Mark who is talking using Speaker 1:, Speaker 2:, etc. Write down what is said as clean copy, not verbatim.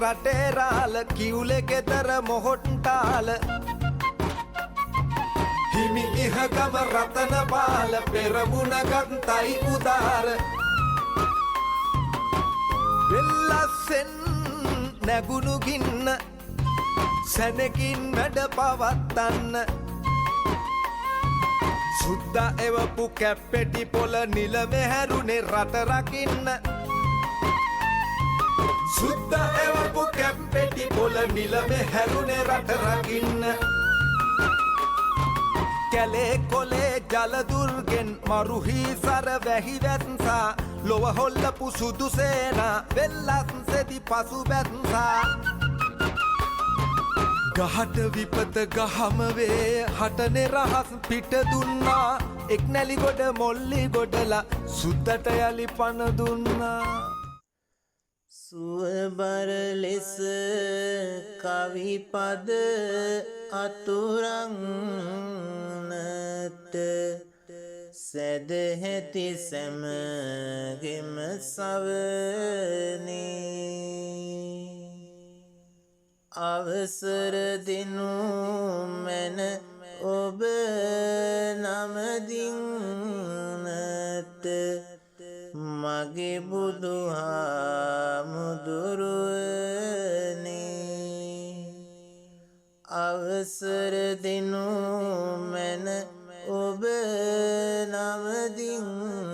Speaker 1: රටේ රාල කිවුලේ ගෙදර මොහොට්ටාල හිමි ඉහගම රතන බාල පෙරමුණ ගන්තයි උදාර වෙල්ලස්සෙන් නැගුණු ගින්න සැනකින් වැඩ පවත්තන්න සුද්දා එවපු කැප්පෙටි පොළ නිලමෙ හැරුණේ රට රකින්න සුද්දා එවපු කැප්පෙටි පොළ නිලමෙ හැරුණේ රට රකින්න කැලේ කොලේ ජලදුර්ගෙන් මරුහි සර වැහි වැත්සා ලොව හොල්ලපු සුදු සේනා වෙල්ලස්සෙදි පසු බැත්සා ගහට විපත ගහම වේ හටනේ රහස් පිට දුන්නා එක් නැලි ගොඩ මොල්ලි ගොඩලා සුද්දට යලි පන දුන්නා
Speaker 2: සුවබර ලෙස කවිපද අතුරන්නට සැදැහැති සැමගෙම සවනේ අවසර දෙනු මැන ඔබ නමදින්නට මගේ බුදුහාමුදුරුවනේ අවසර දෙනු මැන ඔබ නමදින්නට